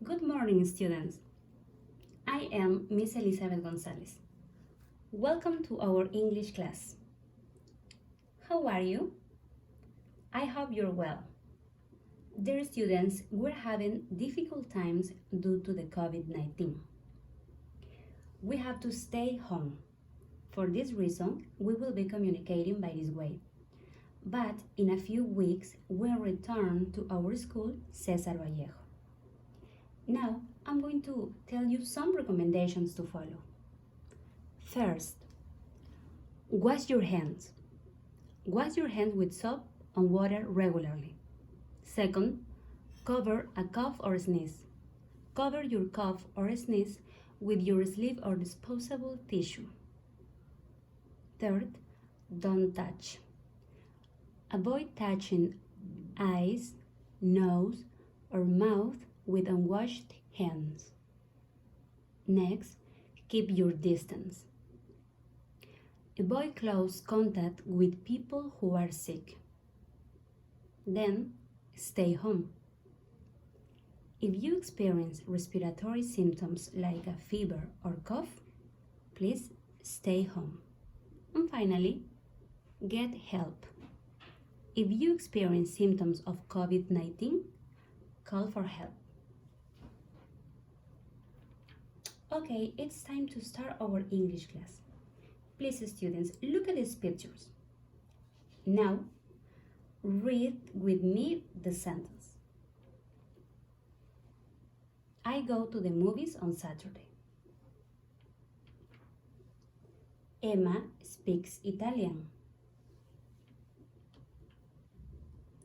Good morning, students. I am Miss Elizabeth Gonzalez. Welcome to our English class. How are you? I hope you're well. Dear students, we're having difficult times due to the COVID-19. We have to stay home. For this reason, we will be communicating by this way. But in a few weeks, we'll return to our school, Cesar Vallejo. Now, I'm going to tell you some recommendations to follow. First, wash your hands. Wash your hands with soap and water regularly. Second, cover a cough or sneeze. Cover your cough or sneeze with your sleeve or disposable tissue. Third, don't touch. Avoid touching eyes, nose, or mouth with unwashed hands. Next, keep your distance. Avoid close contact with people who are sick. Then, stay home. If you experience respiratory symptoms like a fever or cough, please stay home. And finally, get help. If you experience symptoms of COVID-19, call for help. Okay, it's time to start our English class. Please, students, look at these pictures. Now, read with me the sentence. I go to the movies on Saturday. Emma speaks Italian.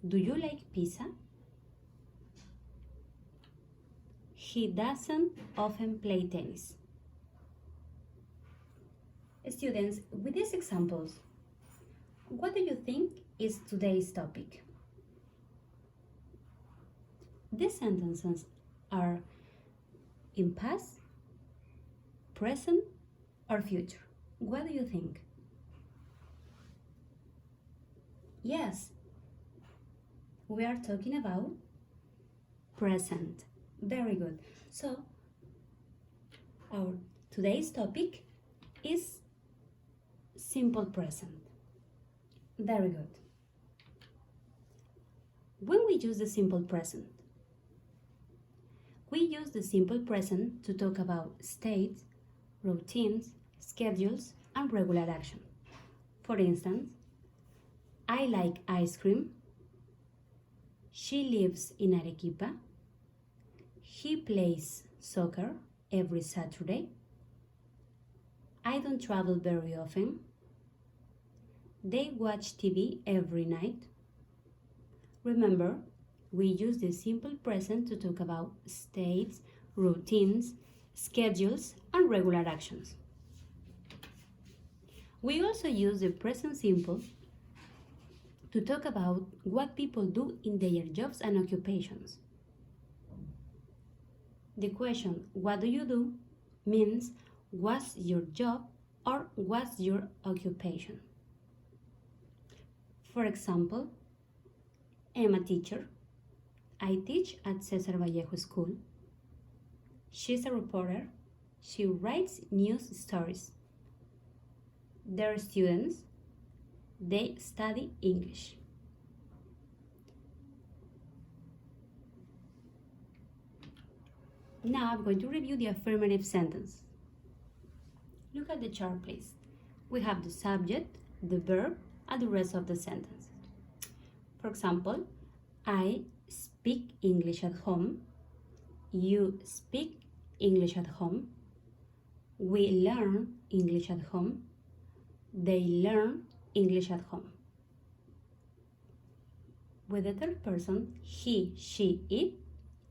Do you like pizza? He doesn't often play tennis. Students, with these examples, what do you think is today's topic? These sentences are in past, present, or future. What do you think? Yes, we are talking about present. Very good. So, our today's topic is simple present. Very good. When we use the simple present, we use the simple present to talk about states, routines, schedules, and regular action. For instance, I like ice cream. She lives in Arequipa. He plays soccer every Saturday. I don't travel very often. They watch TV every night. Remember, we use the simple present to talk about states, routines, schedules, and regular actions. We also use the present simple to talk about what people do in their jobs and occupations. The question, what do you do, means what's your job or what's your occupation. For example, I'm a teacher. I teach at Cesar Vallejo School. She's a reporter. She writes news stories. They're students. They study English. Now I'm going to review the affirmative sentence. Look at the chart, please. We have the subject, the verb, and the rest of the sentence. For example, I speak English at home. You speak English at home. We learn English at home. They learn English at home. With the third person, he, she, it,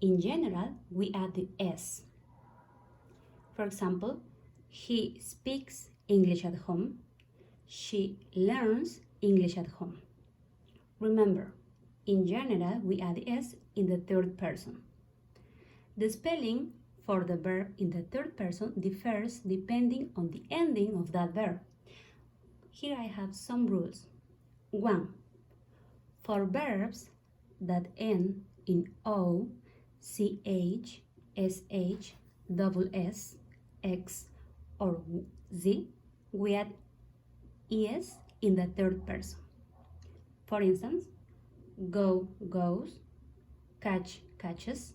in general, we add the S. For example, he speaks English at home. She learns English at home. Remember, in general, we add the S in the third person. The spelling for the verb in the third person differs depending on the ending of that verb. Here I have some rules. 1. For verbs that end in O, CH, SH, double S, X, or Z, we add ES in the third person. For instance, go, goes, catch, catches,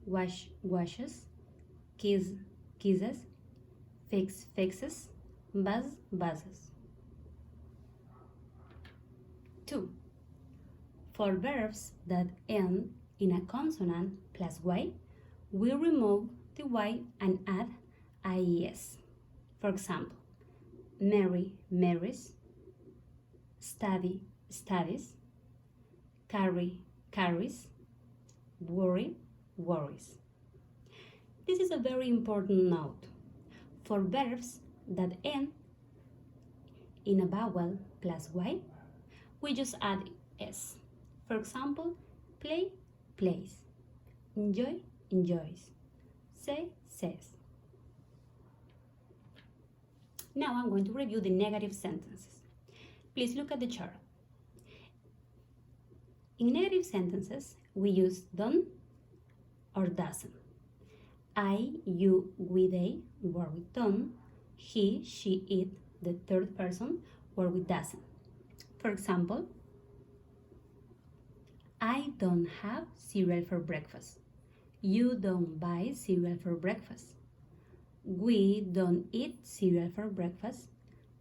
wash, washes, kiss, kisses, fix, fixes, buzz, buzzes. 2. For verbs that end in a consonant plus Y, we remove the Y and add IES. For example, marry, marries, study, studies, carry, carries, worry, worries. This is a very important note. For verbs that end in a vowel plus Y, we just add S. For example, play, plays, enjoy, enjoys, say, says. Now I'm going to review the negative sentences. Please look at the chart. In negative sentences, we use don't or doesn't. I, you, we, they work with don't. He, she, it, the third person, work with doesn't. For example, I don't have cereal for breakfast. You don't buy cereal for breakfast. We don't eat cereal for breakfast.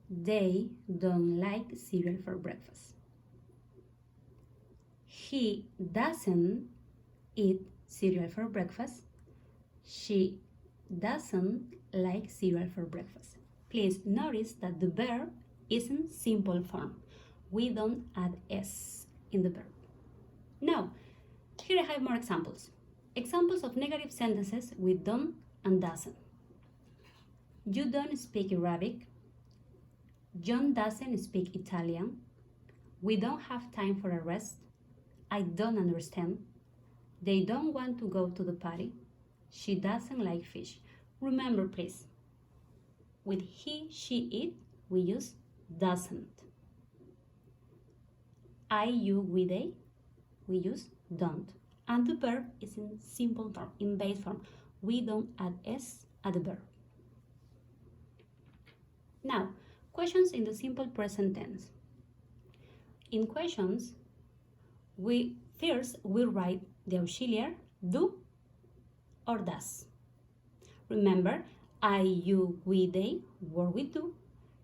They don't like cereal for breakfast. He doesn't eat cereal for breakfast. She doesn't like cereal for breakfast. Please notice that the verb is in simple form. We don't add S in the verb. Now, here I have more examples. Examples of negative sentences with don't and doesn't. You don't speak Arabic. John doesn't speak Italian. We don't have time for a rest. I don't understand. They don't want to go to the party. She doesn't like fish. Remember, please, with he, she, it, we use doesn't. I, you, we, they, we use don't. And the verb is in simple form, in base form. We don't add S at the verb. Now, questions in the simple present tense. In questions, we write the auxiliary do or does. Remember, I, you, we, they work with do.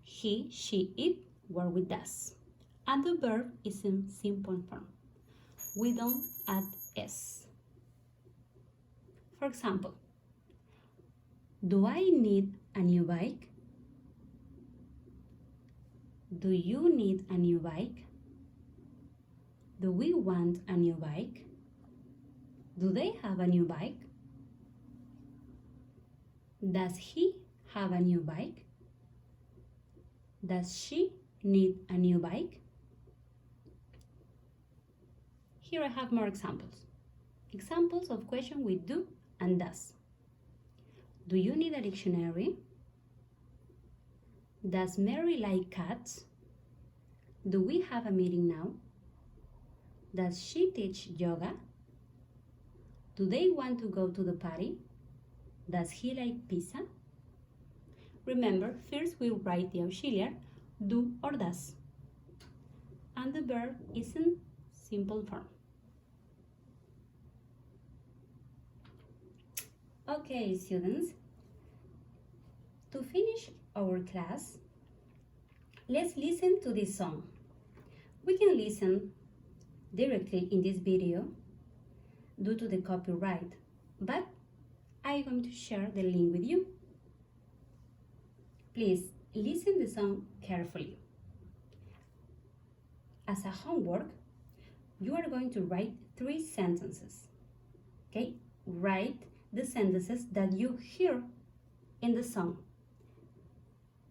He, she, it work with does. And the verb is in simple form. We don't add S. For example, do I need a new bike? Do you need a new bike? Do we want a new bike? Do they have a new bike? Does he have a new bike? Does she need a new bike? Here I have more examples. Examples of question with do and does. Do you need a dictionary? Does Mary like cats? Do we have a meeting now? Does she teach yoga? Do they want to go to the party? Does he like pizza? Remember, first we write the auxiliary do or does. And the verb is in simple form. Okay, students. To finish our class, let's listen to this song. We can listen directly in this video due to the copyright, but I'm going to share the link with you. Please listen the song carefully. As a homework, you are going to write 3 sentences. Okay? Write the sentences that you hear in the song.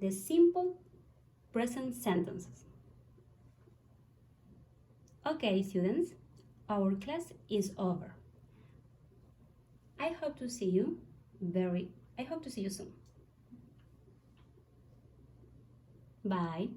The simple present sentences. Okay, students, our class is over. I hope to see you soon. Bye.